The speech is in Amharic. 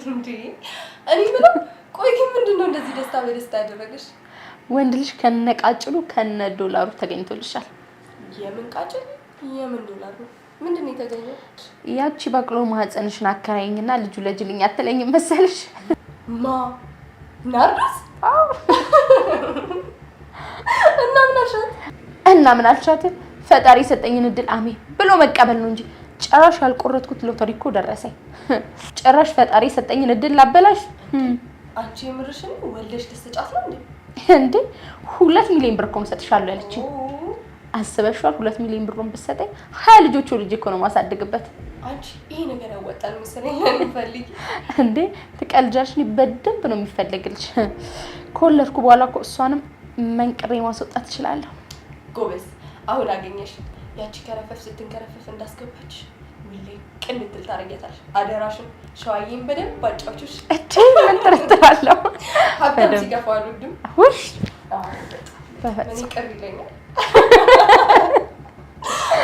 እንዴ እኔ ምንም ቆይ ግን ምንድነው እንደዚህ ደስታ በደስታ ያደረገሽ? ወንድ ልጅ ከነቃጭሉ ከነ ዶላሩ ተገኝቶልሻል። የምን ቃጭል የምን ዶላር ነው? ምንድነው የተገኘው? ያቺ በቅሎ ማህፀንሽን አከራይኝና ልጁ ለጅልኝ አትለኝም መሰልሽ? ማ ናርዶስ? አዎ እና ምን አልሻት? ፈጣሪ ሰጠኝን እድል አሜን ብሎ መቀበል ነው እንጂ ጭራሽ ያልቆረጥኩት ሎተሪ እኮ ደረሰኝ። ጭራሽ ፈጣሪ ሰጠኝን እድል ላበላሽ። አንቺ የምርሽን ወልደሽ ልትሰጫት ነው እንዴ? እንዴ 2 ሚሊዮን ብር እኮ ሰጥሻለሁ ያለችኝ። አስበሽዋል? 2 ሚሊዮን ብሩን ብትሰጠኝ 20 ልጆች ልጅ እኮ ነው ማሳደግበት። አንቺ ይሄ ነገር ያወጣል መሰለኝ ለምፈልግ። እንዴ ትቀልጃለሽ? እኔ በደንብ ነው የሚፈልግልሽ። ከወለድኩ በኋላ እኮ እሷንም መንቅሬ ማስወጣት እችላለሁ። ጎበዝ አሁን አገኘሽ። ያቺ ከረፈፍ ስትንከረፈፍ እንዳስገባች ሚሌ ቅንጥል ታረጋታለሽ። አደራሽን ሸዋዬን በደንብ አጫውችሽ። እቺ ምን ትረጥራለሁ? ሀብታም ሲገፋው አልወድም። ውሽ እኔ ቅር ይለኛል።